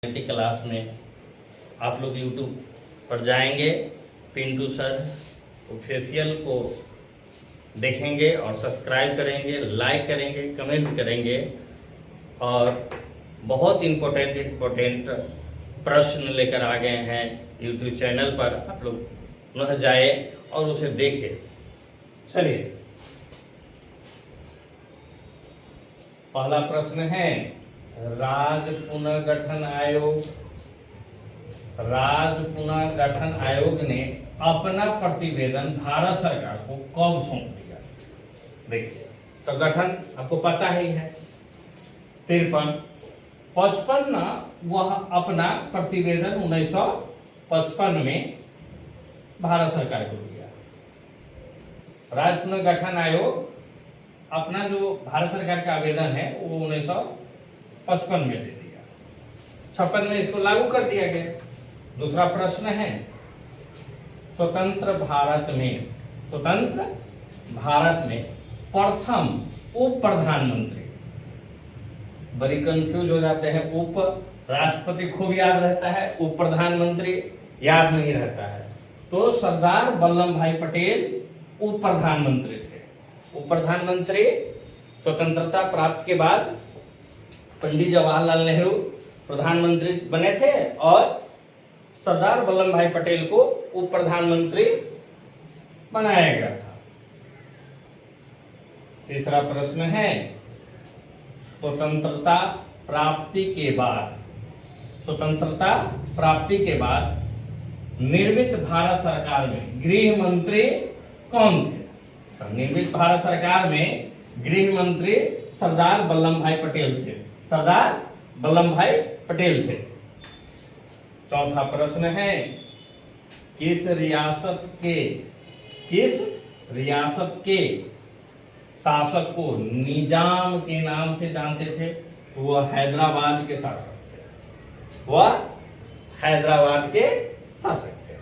गणित क्लास में आप लोग YouTube पर जाएंगे, पिंटू सर ऑफिशियल को देखेंगे और सब्सक्राइब करेंगे, लाइक करेंगे, कमेंट करेंगे और बहुत इम्पोर्टेंट प्रश्न लेकर आ गए हैं YouTube चैनल पर। आप लोग वह जाए और उसे देखें। चलिए, पहला प्रश्न है, राज्य पुनर्गठन आयोग ने अपना प्रतिवेदन भारत सरकार को कब सौंप दिया? देखिए, तो गठन आपको पता ही है 53, 55 वह अपना प्रतिवेदन 1955 में भारत सरकार को दिया। राज्य पुनर्गठन आयोग अपना जो भारत सरकार का आवेदन है वो 1955 में दे दिया, 56 में इसको लागू कर दिया गया। दूसरा प्रश्न है, स्वतंत्र भारत में प्रथम उप प्रधानमंत्री, बड़ी कंफ्यूज हो जाते हैं, उप राष्ट्रपति खूब याद रहता है, उप प्रधानमंत्री याद नहीं रहता है। तो सरदार वल्लभ भाई पटेल उप प्रधानमंत्री थे। उप प्रधानमंत्री स्वतंत्रता प्राप्त के बाद पंडित जवाहरलाल नेहरू प्रधानमंत्री बने थे और सरदार वल्लभ भाई पटेल को उप प्रधानमंत्री बनाया गया था। तीसरा प्रश्न है, स्वतंत्रता प्राप्ति के बाद निर्मित भारत सरकार में गृह मंत्री कौन थे? तो निर्मित भारत सरकार में गृह मंत्री सरदार वल्लभ भाई पटेल थे। चौथा प्रश्न है, किस रियासत के शासक को निजाम के नाम से जानते थे? तो वह हैदराबाद के शासक थे।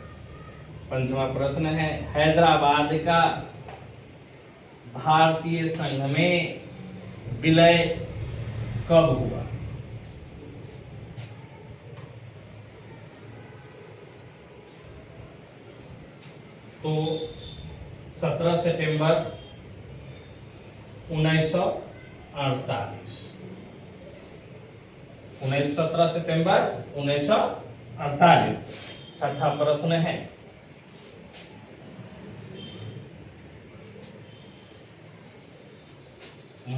पंचवा प्रश्न है, हैदराबाद का भारतीय संघ में विलय कब हुआ? तो 17 सितंबर 1948। 17 सितंबर 1948। छठा प्रश्न है,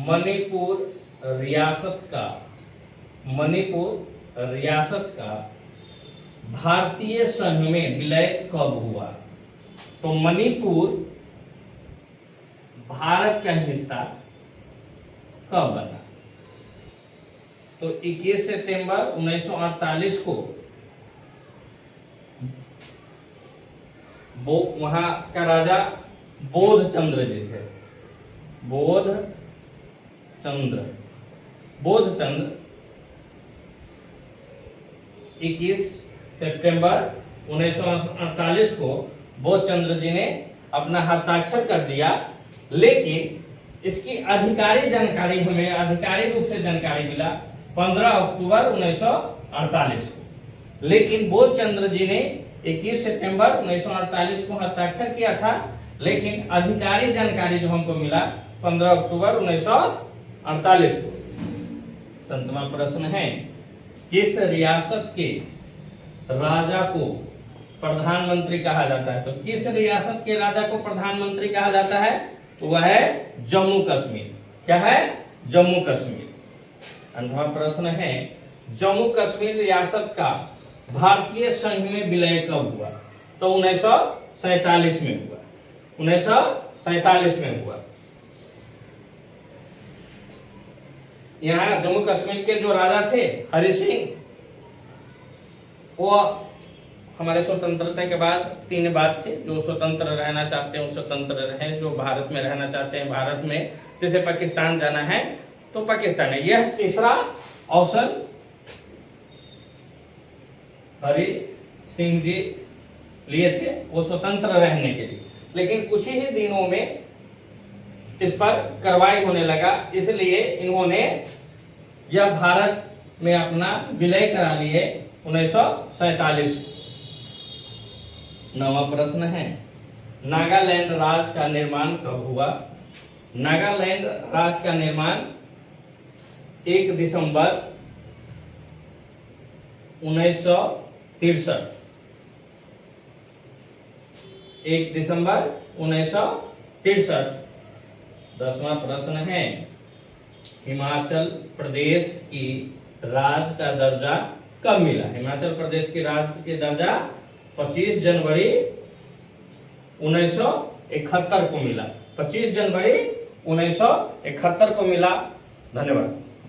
मणिपुर रियासत का भारतीय संघ में विलय कब हुआ? तो मणिपुर भारत का हिस्सा कब बना? तो 21 सितंबर 1948 को वहां का राजा बोधचंद्र जी थे। बोधचंद्र 21 सितंबर 1948 को बोधचंद्र जी ने अपना हस्ताक्षर कर दिया, लेकिन इसकी हमें आधिकारिक रूप से जानकारी मिला 15 अक्टूबर 1948 को। लेकिन बोधचंद्र जी ने 21 सितंबर 1948 को हस्ताक्षर किया था, लेकिन आधिकारिक जानकारी जो हमको मिला 15 अक्टूबर 1948 को। 7वां प्रश्न है, किस रियासत के राजा को प्रधानमंत्री कहा जाता है? तो किस रियासत के राजा को प्रधानमंत्री कहा जाता है? तो वह है जम्मू कश्मीर। क्या है? जम्मू कश्मीर। 8वां प्रश्न है, जम्मू कश्मीर रियासत का भारतीय संघ में विलय कब हुआ? तो 1947 में हुआ। 1947 में हुआ। यहाँ जम्मू कश्मीर के जो राजा थे हरि सिंह, वो हमारे स्वतंत्रता के बाद 3 बात थे, जो स्वतंत्र रहना चाहते हैं वो स्वतंत्र रहे, जो भारत में रहना चाहते हैं भारत में, जैसे पाकिस्तान जाना है तो पाकिस्तान है। यह तीसरा ऑप्शन हरि सिंह जी लिए थे, वो स्वतंत्र रहने के लिए। लेकिन कुछ ही दिनों में इस पर कार्रवाई होने लगा, इसलिए इन्होंने यह भारत में अपना विलय करा लिए 1947। नवा प्रश्न है, नागालैंड राज्य का निर्माण कब हुआ? नागालैंड राज्य का निर्माण 1 दिसंबर 1963। 1 दिसंबर 1963। 10वां प्रश्न है, हिमाचल प्रदेश की राज्य का दर्जा कब मिला? हिमाचल प्रदेश की राज्य के दर्जा 25 जनवरी 1971 को मिला। 25 जनवरी 1971 को मिला। धन्यवाद।